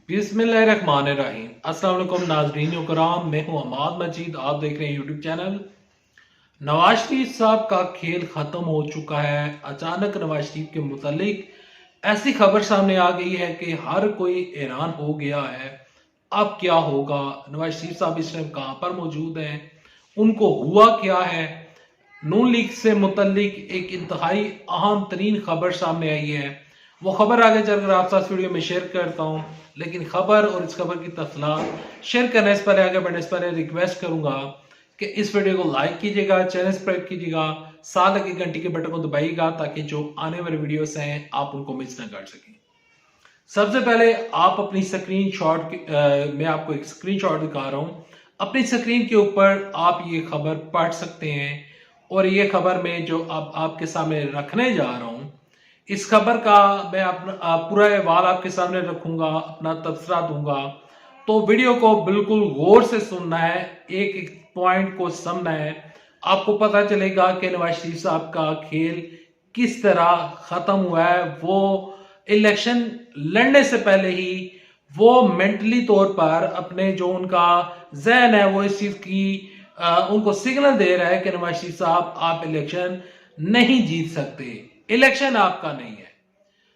बिस्मिल्लाहिर्रहमानिर्रहीम। अस्सलाम वालेकुम नाज़रीन कराम, मैं हूं अमाद मजीद। आप देख रहे हैं यूट्यूब चैनल। नवाज शरीफ साहब का खेल खत्म हो चुका है। अचानक नवाज शरीफ के मुतालिक ऐसी खबर सामने आ गई है कि हर कोई हैरान हो गया है। अब क्या होगा? नवाज शरीफ साहब इस टाइम कहां पर मौजूद हैं? उनको हुआ क्या है? नून लीग से मुतल्लिक एक इंतहाई अहम तरीन खबर सामने आई है। वो खबर आगे चलकर आप साथ वीडियो में शेयर करता हूं, लेकिन खबर और इस खबर की तफसीलात शेयर करने से पहले, आगे बढ़ने से पहले रिक्वेस्ट करूंगा कि इस वीडियो को लाइक कीजिएगा, चैनल सब्सक्राइब कीजिएगा, साथ लगे घंटी के बटन को दबाइएगा ताकि जो आने वाले वीडियोस हैं आप उनको मिस ना कर सकें। सबसे पहले आप अपनी स्क्रीन शॉट मैं आपको एक स्क्रीन शॉट दिखा रहा हूं। अपनी स्क्रीन के ऊपर आप ये खबर पढ़ सकते हैं और ये खबर मैं जो अब आपके सामने रखने जा रहा हूं, इस खबर का मैं अपना पूरा अहवाल आपके सामने रखूंगा, अपना तबसरा दूंगा। तो वीडियो को बिल्कुल गौर से सुनना है, एक एक पॉइंट को समझना है। आपको पता चलेगा कि नवाज शरीफ साहब का खेल किस तरह खत्म हुआ है। वो इलेक्शन लड़ने से पहले ही वो मेंटली तौर पर अपने जो उनका जहन है वो इस चीज की उनको सिग्नल दे रहा है कि नवाज शरीफ साहब आप इलेक्शन नहीं जीत सकते, इलेक्शन आपका नहीं है।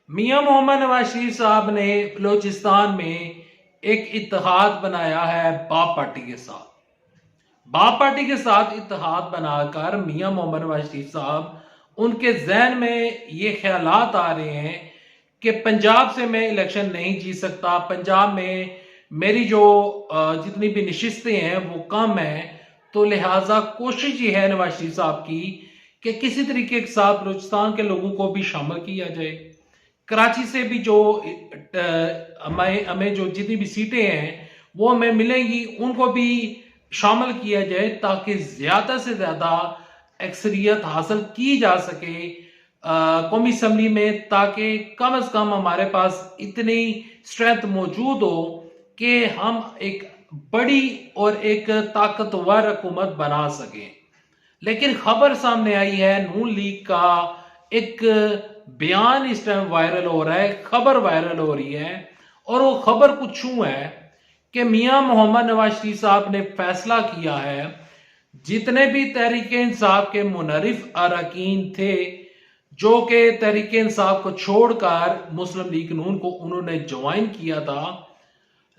मियां मोहम्मद नवाज शरीफ साहब ने बलोचिस्तान में एक इत्तेहाद बनाया है बाप पार्टी के साथ। बाप पार्टी के साथ इत्तेहाद बनाकर मियां मोहम्मद नवाज शरीफ साहब, उनके जहन में ये ख्यालात आ रहे हैं कि पंजाब से मैं इलेक्शन नहीं जीत सकता, पंजाब में मेरी जो जितनी भी नशिस्तें हैं वो कम है, तो लिहाजा कोशिश ये है नवाज शरीफ साहब की कि किसी तरीके के साथ बलूचिस्तान के लोगों को भी शामिल किया जाए। कराची से भी जो हमें जो जितनी भी सीटें हैं वो हमें मिलेंगी, उनको भी शामिल किया जाए ताकि ज्यादा से ज्यादा अक्सरियत हासिल की जा सके कौमी असम्बली में, ताकि कम से कम हमारे पास इतनी स्ट्रेंथ मौजूद हो कि हम एक बड़ी और एक ताकतवर हुकूमत बना सकें। लेकिन खबर सामने आई है, नून लीग का एक बयान इस टाइम वायरल हो रहा है, खबर वायरल हो रही है। और वो खबर कुछ यूं है कि मियां मोहम्मद नवाज शरीफ साहब ने फैसला किया है, जितने भी तहरीक इंसाफ के मुनरिफ अरकान थे जो कि तहरीक इंसाफ को छोड़कर मुस्लिम लीग नून को उन्होंने ज्वाइन किया था,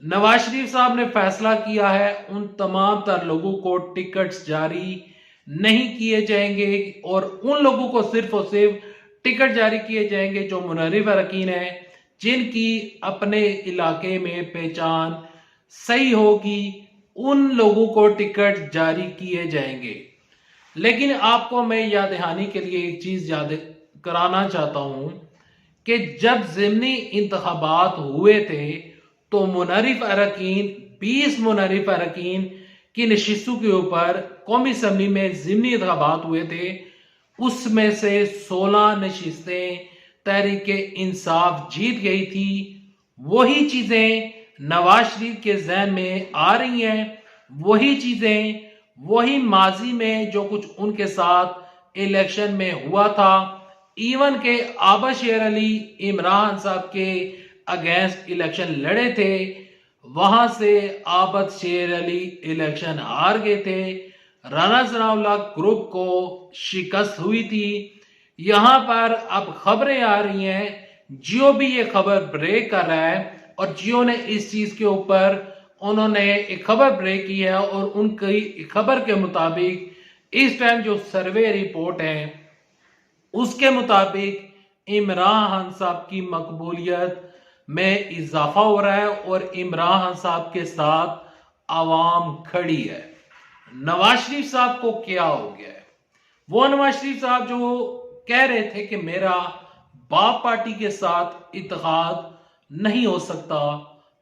नवाज शरीफ साहब ने फैसला किया है उन तमाम तर लोगों को टिकट्स जारी नहीं किए जाएंगे और उन लोगों को सिर्फ और सिर्फ टिकट जारी किए जाएंगे जो मुनरिफ अरकान है, जिनकी अपने इलाके में पहचान सही होगी, उन लोगों को टिकट जारी किए जाएंगे। लेकिन आपको मैं याद दहानी के लिए एक चीज याद कराना चाहता हूं कि जब ज़िमनी इंतखाबात हुए थे तो मुनरिफ अरकान 20 मुनरिफ अरकान की नशिस्तों के ऊपर कौमी असम्बली में ज़िमनी इंतखाबात हुए थे, उसमें से 16 नशिस्तें तहरीक इंसाफ जीत गई थी। वही चीजें नवाज शरीफ के जहन में आ रही हैं, वही चीजें, वही माजी में जो कुछ उनके साथ इलेक्शन में हुआ था। इवन के आबा शेर अली इमरान साहब के अगेंस्ट इलेक्शन लड़े थे, वहां से आबद शेर अली इलेक्शन हार गए थे, राना सनाउल्लाह ग्रुप को शिकस्त हुई थी। यहां पर अब खबरें आ रही हैं, जियो भी ये खबर ब्रेक कर रहा है और जियो ने इस चीज के ऊपर उन्होंने एक खबर ब्रेक की है और उनकी खबर के मुताबिक इस टाइम जो सर्वे रिपोर्ट है उसके मुताबिक इमरान खान साहब की मकबूलियत में इजाफा हो रहा है और इमरान खान साहब के साथ आवाम खड़ी है। नवाज शरीफ साहब को क्या हो गया है? वो नवाज शरीफ साहब जो कह रहे थे कि मेरा बाप पार्टी के साथ इत्तेहाद नहीं हो सकता,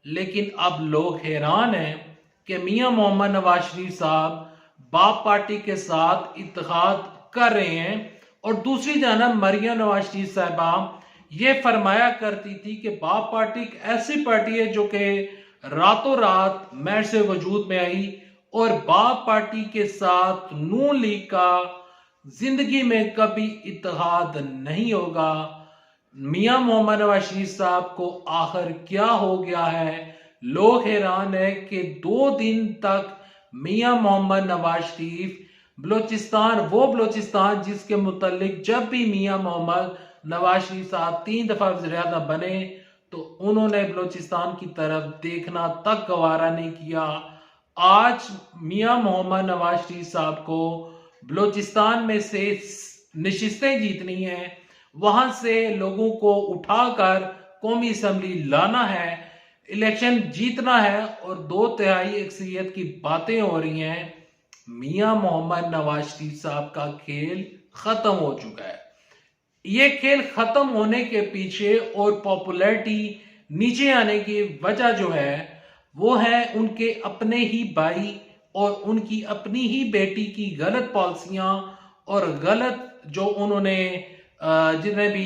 लेकिन अब लोग हैरान हैं कि मियां मोहम्मद नवाज शरीफ साहब बाप पार्टी के साथ इत्तेहाद कर रहे हैं। और दूसरी जानब मरियम नवाज शरीफ साहबा ये फरमाया करती थी कि बाप पार्टी एक ऐसी पार्टी है जो कि रातों रात महर से वजूद में आई और बाप पार्टी के साथ नून लीग का जिंदगी में कभी इत्तेहाद नहीं होगा। मियां मोहम्मद नवाज शरीफ साहब को आखिर क्या हो गया है? लोग हैरान है कि 2 दिन तक मियां मोहम्मद नवाज शरीफ बलोचिस्तान जिसके मुतालिक जब भी मियां मोहम्मद नवाज शरीफ साहब 3 दफा वज़ीर-ए-आज़म बने तो उन्होंने बलोचिस्तान की तरफ देखना तक गवारा नहीं किया। आज मियां मोहम्मद नवाज शरीफ साहब को बलोचिस्तान में से नशिस्तें जीतनी है, वहां से लोगों को उठाकर कौमी असम्बली लाना है, इलेक्शन जीतना है और 2/3 अक्सरियत की बातें हो रही हैं। मियां मोहम्मद नवाज शरीफ साहब का खेल खत्म हो चुका है। ये खेल खत्म होने के पीछे और पॉपुलैरिटी नीचे आने की वजह जो है वो है उनके अपने ही भाई और उनकी अपनी ही बेटी की गलत पॉलिसियां और गलत जो उन्होंने जितने भी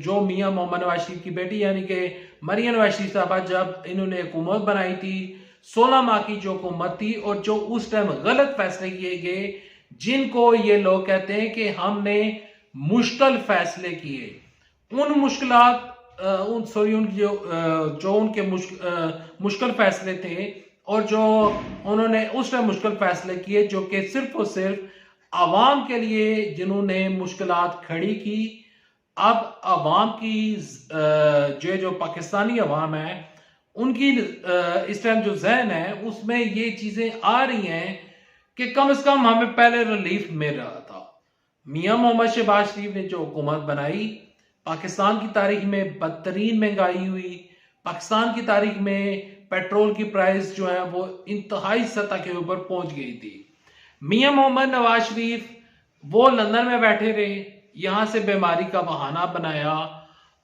जो मियां मोहम्मद नवाज शरीफ की बेटी यानी कि मरियम नवाज शरीफ साहबा जब इन्होंने हुकूमत बनाई थी 16 माह की जो हुकूमत थी और जो उस टाइम गलत फैसले किए गए जिनको ये लोग कहते हैं कि हमने मुश्किल फैसले किए उन मुश्किलात जो उनके मुश्किल फैसले थे और जो उन्होंने उस टाइम मुश्किल फैसले किए जो कि सिर्फ और सिर्फ आवाम के लिए जिन्होंने मुश्किलात खड़ी की। अब आवाम की जो पाकिस्तानी आवाम है उनकी इस टाइम जो जहन है उसमें ये चीजें आ रही हैं कि कम से कम हमें पहले रिलीफ मिल रहा था। मियां मोहम्मद शहबाज शरीफ ने जो हुकूमत बनाई पाकिस्तान की तारीख में बदतरीन महंगाई हुई, पाकिस्तान की तारीख में पेट्रोल की प्राइस जो है वो इंतहाई सतह के ऊपर पहुंच गई थी। मियां मोहम्मद नवाज शरीफ वो लंदन में बैठे रहे, यहां से बीमारी का बहाना बनाया।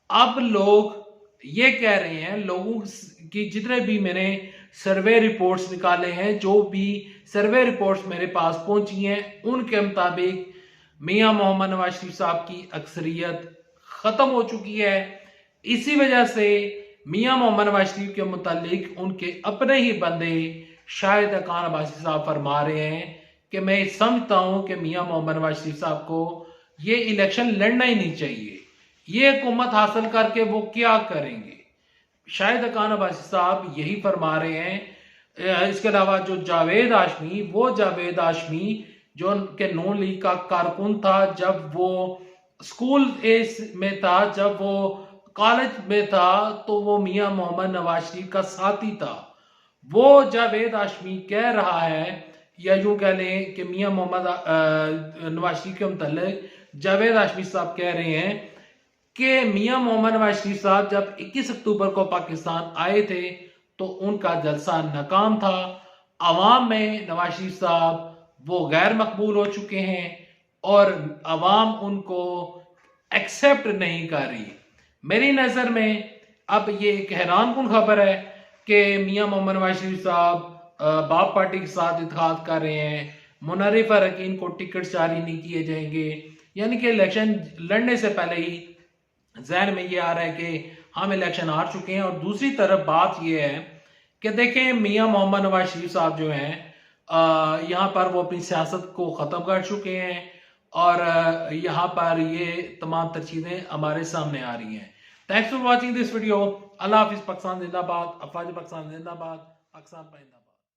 अब लोग ये कह रहे हैं, लोगों की जितने भी मैंने सर्वे रिपोर्ट्स निकाले हैं, जो भी सर्वे रिपोर्ट्स मेरे पास पहुंची हैं उनके मुताबिक मियां मोहम्मद नवाज शरीफ साहब की अक्सरियत खत्म हो चुकी है। इसी वजह से मियां मोहम्मद नवाज शरीफ के मुतालिक उनके अपने ही बंदे शाहिद खान अब्बासी साहब फरमा रहे हैं कि मैं समझता हूं कि मियां मोहम्मद नवाज शरीफ साहब को ये इलेक्शन लड़ना ही नहीं चाहिए, ये हुकूमत हासिल करके वो क्या करेंगे। शाहिद खान अब्बासी साहब यही फरमा रहे हैं। इसके अलावा जो जावेद हाशमी जो उनके नून लीग का कारकुन था, जब वो स्कूल एज में था, जब वो कॉलेज में था तो वो मियां मोहम्मद नवाज शरीफ का साथी था। वो जावेद हाशमी कह रहा है या यूं कह लें कि मियां मोहम्मद नवाज शरीफ के मुताल्लिक जावेद हाशमी साहब कह रहे हैं कि मियां मोहम्मद नवाज शरीफ साहब जब 21 अक्टूबर को पाकिस्तान आए थे तो उनका जलसा नाकाम था। अवाम में नवाज शरीफ साहब वो गैर मकबूल हो चुके हैं और अवाम उनको एक्सेप्ट नहीं कर रही। मेरी नजर में अब ये एक हैरानकुन खबर है कि मियां मोहम्मद नवाज शरीफ साहब बाप पार्टी के साथ इत्तेहाद कर रहे हैं, मुनर्रिफ अरकान को टिकट जारी नहीं किए जाएंगे, यानी कि इलेक्शन लड़ने से पहले ही जहन में ये आ रहा है कि हम इलेक्शन हार चुके हैं। और दूसरी तरफ बात ये है कि देखें मियां मोहम्मद नवाज शरीफ साहब जो हैं यहाँ पर वो अपनी सियासत को ख़त्म कर चुके हैं और यहाँ पर ये तमाम तर चीज़ें हमारे सामने आ रही हैं। Thanks for watching this video. अल्लाह हाफिज़। पाकिस्तान जिंदाबाद। अफवाज पाकिस्तान जिंदाबाद। पाकिस्तान जिंदाबाद।